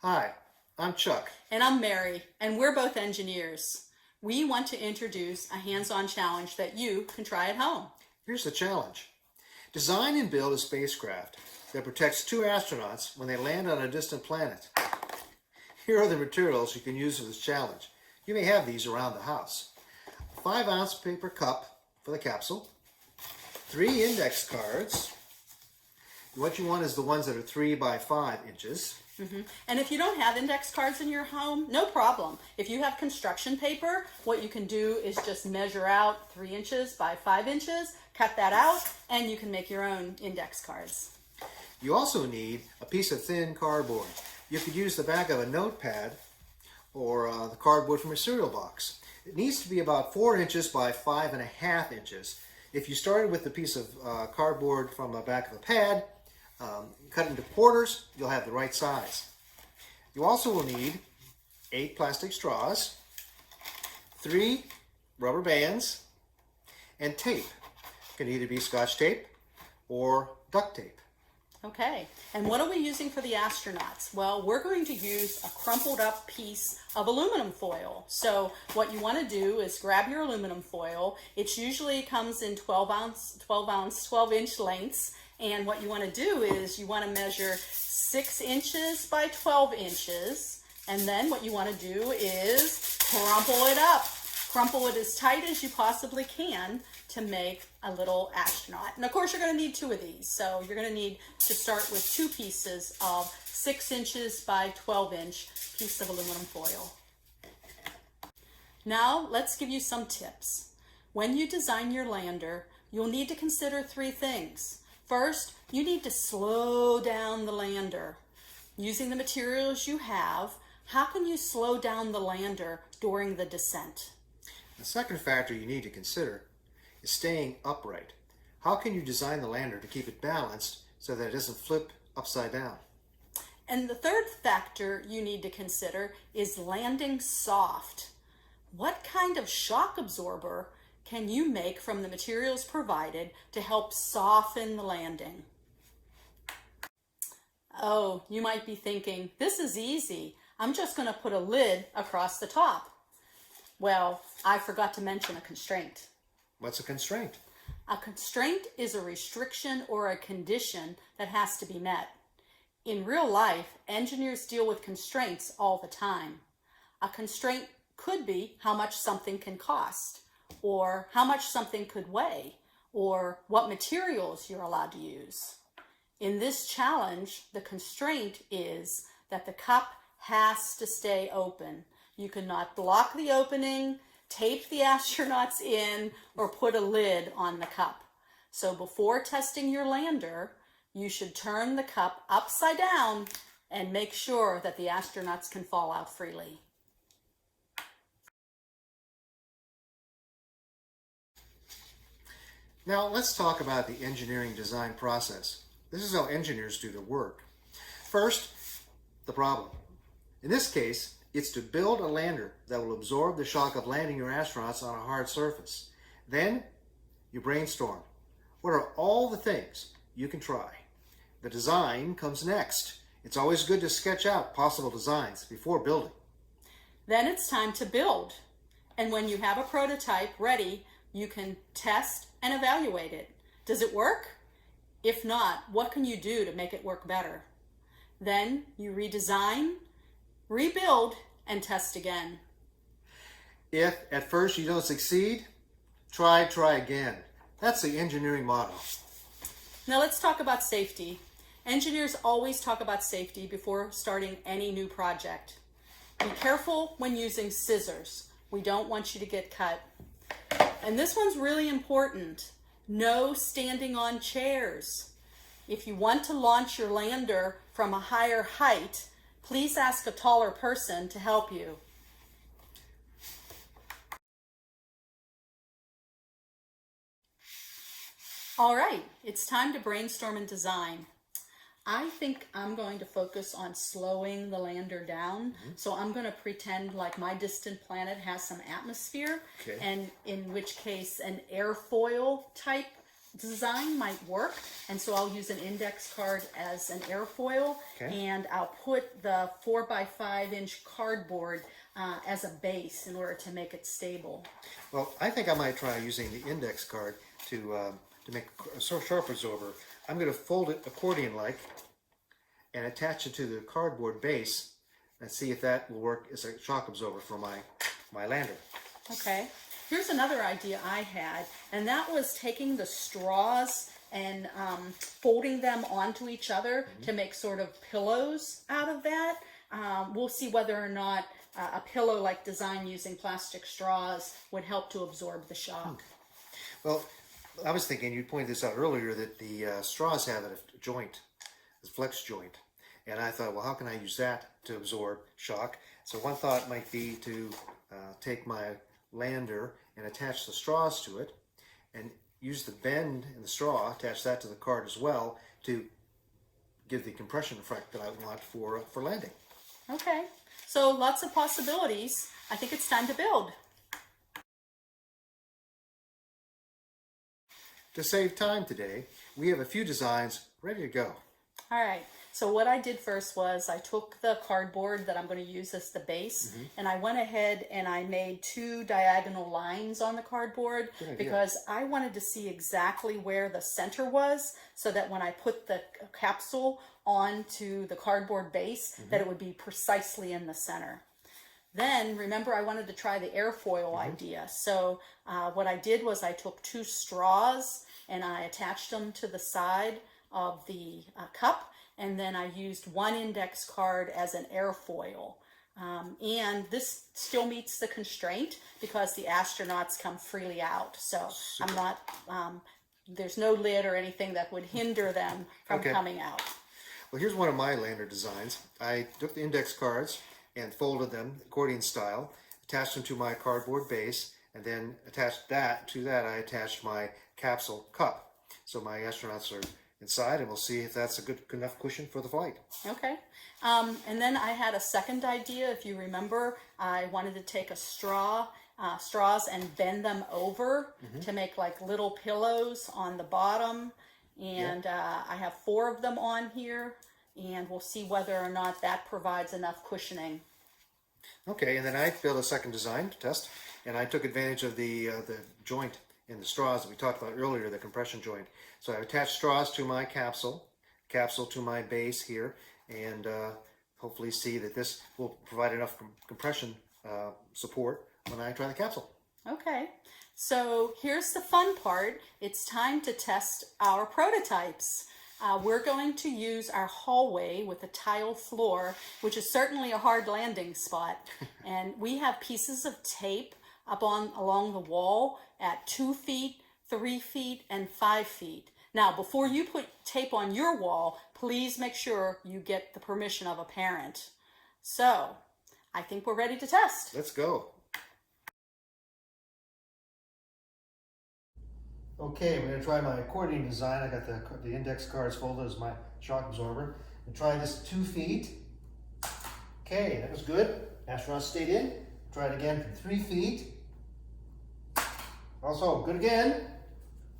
Hi, I'm Chuck. And I'm Mary, and we're both engineers. We want to introduce a hands-on challenge that you can try at home. Here's the challenge. Design and build a spacecraft that protects two astronauts when they land on a distant planet. Here are the materials you can use for this challenge. You may have these around the house. A 5-ounce paper cup for the capsule, 3 index cards. What you want is the ones that are 3 by 5 inches. And if you don't have index cards in your home, no problem. If you have construction paper, what you can do is just measure out 3 inches by 5 inches, cut that out, and you can make your own index cards. You also need a piece of thin cardboard. You could use the back of a notepad or the cardboard from a cereal box. It needs to be about 4 inches by 5.5 inches. If you started with a piece of cardboard from the back of a pad, cut into quarters, you'll have the right size. You also will need 8 plastic straws, 3 rubber bands, and tape. It can either be Scotch tape or duct tape. Okay, and what are we using for the astronauts? Well, we're going to use a crumpled up piece of aluminum foil. So what you want to do is grab your aluminum foil. It usually comes in 12-inch lengths. And what you want to do is you want to measure 6 inches by 12 inches. And then what you want to do is crumple it up. Crumple it as tight as you possibly can to make a little astronaut. And of course you're going to need 2 of these. So you're going to need to start with 2 pieces of 6 inches by 12-inch piece of aluminum foil. Now let's give you some tips. When you design your lander, you'll need to consider 3 things. First, you need to slow down the lander. Using the materials you have, how can you slow down the lander during the descent? The second factor you need to consider is staying upright. How can you design the lander to keep it balanced so that it doesn't flip upside down? And the third factor you need to consider is landing soft. What kind of shock absorber can you make from the materials provided to help soften the landing? Oh, you might be thinking, this is easy. I'm just going to put a lid across the top. Well, I forgot to mention a constraint. What's a constraint? A constraint is a restriction or a condition that has to be met. In real life, engineers deal with constraints all the time. A constraint could be how much something can cost, or how much something could weigh, or what materials you're allowed to use. In this challenge, the constraint is that the cup has to stay open. You cannot block the opening, tape the astronauts in, or put a lid on the cup. So before testing your lander, you should turn the cup upside down and make sure that the astronauts can fall out freely. Now let's talk about the engineering design process. This is how engineers do their work. First, the problem. In this case, it's to build a lander that will absorb the shock of landing your astronauts on a hard surface. Then you brainstorm. What are all the things you can try? The design comes next. It's always good to sketch out possible designs before building. Then it's time to build. And when you have a prototype ready, you can test and evaluate it. Does it work? If not, what can you do to make it work better? Then you redesign, rebuild, and test again. If at first you don't succeed, try again. That's the engineering model. Now let's talk about safety. Engineers always talk about safety before starting any new project. Be careful when using scissors. We don't want you to get cut. And this one's really important. No standing on chairs. If you want to launch your lander from a higher height, please ask a taller person to help you. All right, it's time to brainstorm and design. I think I'm going to focus on slowing the lander down. So I'm going to pretend like my distant planet has some atmosphere, and in which case an airfoil type design might work, and so I'll use an index card as an airfoil, and I'll put the 4x5 inch cardboard as a base in order to make it stable. Well, I think I might try using the index card to make a sharp absorber. I'm going to fold it accordion-like and attach it to the cardboard base and see if that will work as a shock absorber for my lander. Okay. Here's another idea I had, and that was taking the straws and folding them onto each other to make sort of pillows out of that. We'll see whether or not a pillow-like design using plastic straws would help to absorb the shock. Well, I was thinking, you pointed this out earlier, that the straws have a joint, a flex joint. And I thought, well, how can I use that to absorb shock? So one thought might be to take my lander and attach the straws to it and use the bend in the straw, attach that to the card as well to give the compression effect that I want for landing. Okay, so lots of possibilities. I think it's time to build. To save time today, we have a few designs ready to go. All right, so what I did first was I took the cardboard that I'm going to use as the base, and I went ahead and I made 2 diagonal lines on the cardboard because I wanted to see exactly where the center was so that when I put the capsule onto the cardboard base, that it would be precisely in the center. Then, remember, I wanted to try the airfoil idea. So what I did was I took 2 straws and I attached them to the side of the cup, and then I used 1 index card as an airfoil. And this still meets the constraint because the astronauts come freely out. So I'm not, there's no lid or anything that would hinder them from coming out. Well, here's one of my lander designs. I took the index cards and folded them accordion style, attached them to my cardboard base, and then attached that to that I attached my capsule cup. So my astronauts are inside, and we'll see if that's a good enough cushion for the flight. Okay. And then I had a second idea. If you remember, I wanted to take a straws and bend them over to make like little pillows on the bottom. And I have 4 of them on here, and we'll see whether or not that provides enough cushioning. Okay, and then I built a second design to test, and I took advantage of the joint in the straws that we talked about earlier, the compression joint. So I attached straws to my capsule to my base here, and hopefully see that this will provide enough compression support when I try the capsule. Okay, so here's the fun part. It's time to test our prototypes. We're going to use our hallway with a tile floor, which is certainly a hard landing spot. And we have pieces of tape up along the wall at 2 feet, 3 feet, and 5 feet. Now, before you put tape on your wall, please make sure you get the permission of a parent. So, I think we're ready to test. Let's go. Okay, we're going to try my accordion design. I got the index cards folded as my shock absorber. And try this 2 feet. Okay, that was good. Astronauts stayed in. Try it again from 3 feet. Also, good again.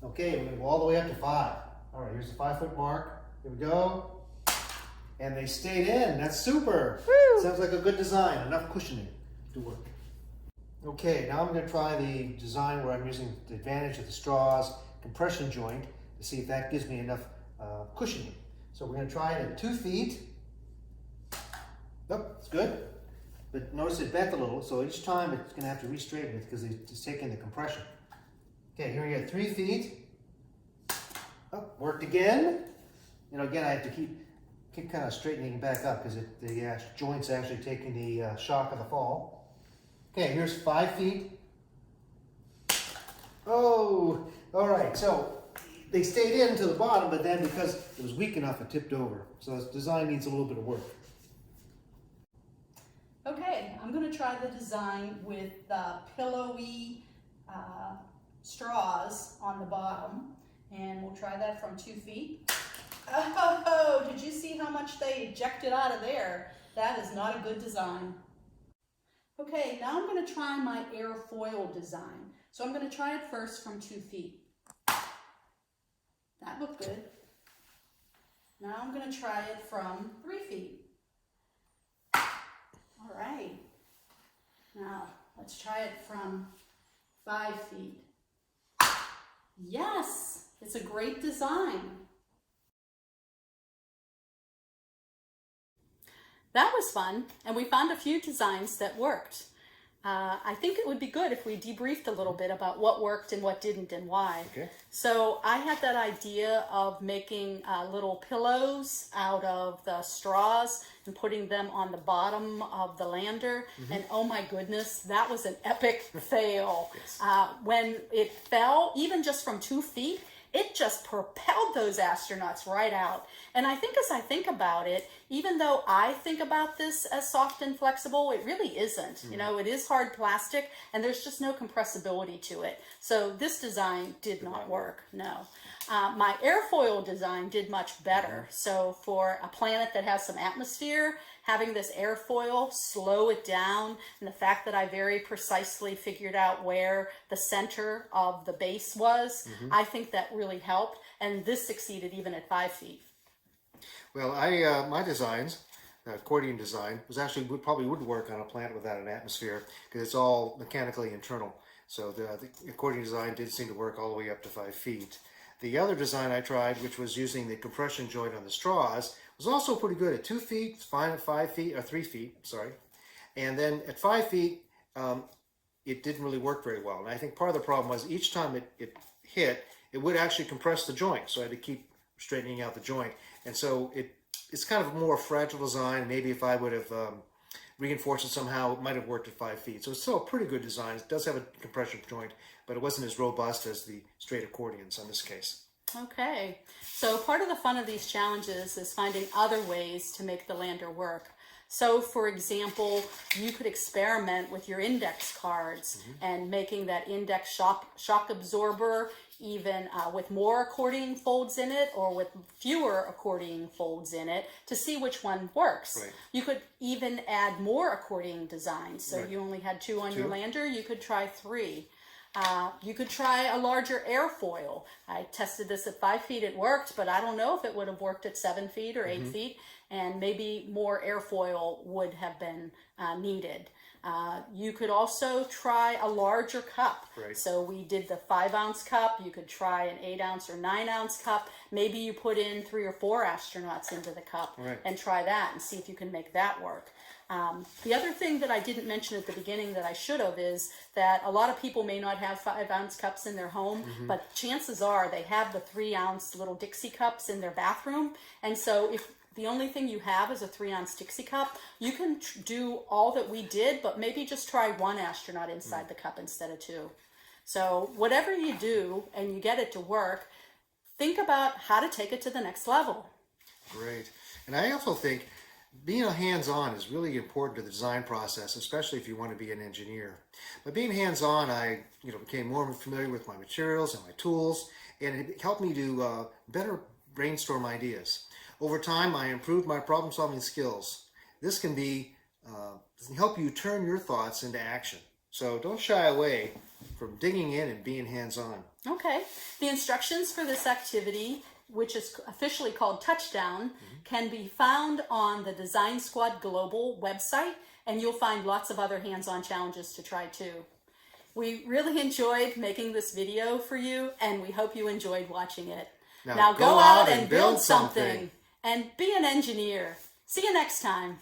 Okay, we're going to go all the way up to 5. All right, here's the 5-foot mark. Here we go. And they stayed in. That's super. Woo! Sounds like a good design. Enough cushioning to work. Okay, now I'm going to try the design where I'm using the advantage of the straws compression joint to see if that gives me enough cushioning. So we're going to try it at 2 feet. Nope, it's good. But notice it bent a little, so each time it's going to have to re-straighten it because it's taking the compression. Okay, here we go, 3 feet. Oh, worked again. You know, again, I have to keep kind of straightening it back up because the joint's actually taking the shock of the fall. Okay, here's 5 feet. Oh, all right, so they stayed in to the bottom, but then because it was weak enough, it tipped over. So this design needs a little bit of work. Okay, I'm going to try the design with the pillowy straws on the bottom, and we'll try that from 2 feet. Oh, did you see how much they ejected out of there? That is not a good design. Okay, now I'm going to try my airfoil design. So I'm going to try it first from 2 feet. That looked good. Now I'm going to try it from 3 feet. All right. Now let's try it from 5 feet. Yes, it's a great design. That was fun, and we found a few designs that worked. I think it would be good if we debriefed a little bit about what worked and what didn't and why. Okay. So I had that idea of making little pillows out of the straws and putting them on the bottom of the lander. And oh my goodness, that was an epic fail. Yes. When it fell, even just from 2 feet, it just propelled those astronauts right out. And I think as I think about it, even though I think about this as soft and flexible, it really isn't. You know, it is hard plastic and there's just no compressibility to it. So this design did not work, no. My airfoil design did much better. So for a planet that has some atmosphere, having this airfoil slow it down, and the fact that I very precisely figured out where the center of the base was, I think that really helped. And this succeeded even at 5 feet. Well, my designs, accordion design, was actually probably would work on a planet without an atmosphere because it's all mechanically internal. So the accordion design did seem to work all the way up to 5 feet. The other design I tried, which was using the compression joint on the straws, was also pretty good at 2 feet, fine at 5 feet, or 3 feet, sorry. And then at 5 feet, it didn't really work very well. And I think part of the problem was each time it hit, it would actually compress the joint. So I had to keep straightening out the joint. And so it's kind of a more fragile design. Maybe if I would have reinforced it somehow, it might have worked at 5 feet. So it's still a pretty good design. It does have a compression joint, but it wasn't as robust as the straight accordions in this case. Okay, so part of the fun of these challenges is finding other ways to make the lander work. So for example, you could experiment with your index cards and making that index shock absorber even with more accordion folds in it or with fewer accordion folds in it to see which one works. Right. You could even add more accordion designs. So you only had 2 on your lander, you could try 3. You could try a larger airfoil. I tested this at 5 feet, it worked, but I don't know if it would have worked at 7 feet or 8 feet, and maybe more airfoil would have been needed. You could also try a larger cup. Right. So we did the 5-ounce cup. You could try an 8-ounce or 9-ounce cup. Maybe you put in 3 or 4 astronauts into the cup and try that and see if you can make that work. The other thing that I didn't mention at the beginning that I should have is that a lot of people may not have 5-ounce cups in their home, but chances are they have the 3-ounce little Dixie cups in their bathroom. And so if the only thing you have is a 3-ounce Dixie cup, you can do all that we did, but maybe just try 1 astronaut inside the cup instead of 2. So whatever you do and you get it to work, think about how to take it to the next level. Great. And I also think being hands-on is really important to the design process, especially if you want to be an engineer. By being hands-on, I became more familiar with my materials and my tools, and it helped me to better brainstorm ideas. Over time, I improved my problem-solving skills. This can help you turn your thoughts into action. So don't shy away from digging in and being hands-on. Okay. The instructions for this activity, which is officially called Touchdown, can be found on the Design Squad Global website, and you'll find lots of other hands-on challenges to try too. We really enjoyed making this video for you, and we hope you enjoyed watching it. Now go out and build something and be an engineer. See you next time.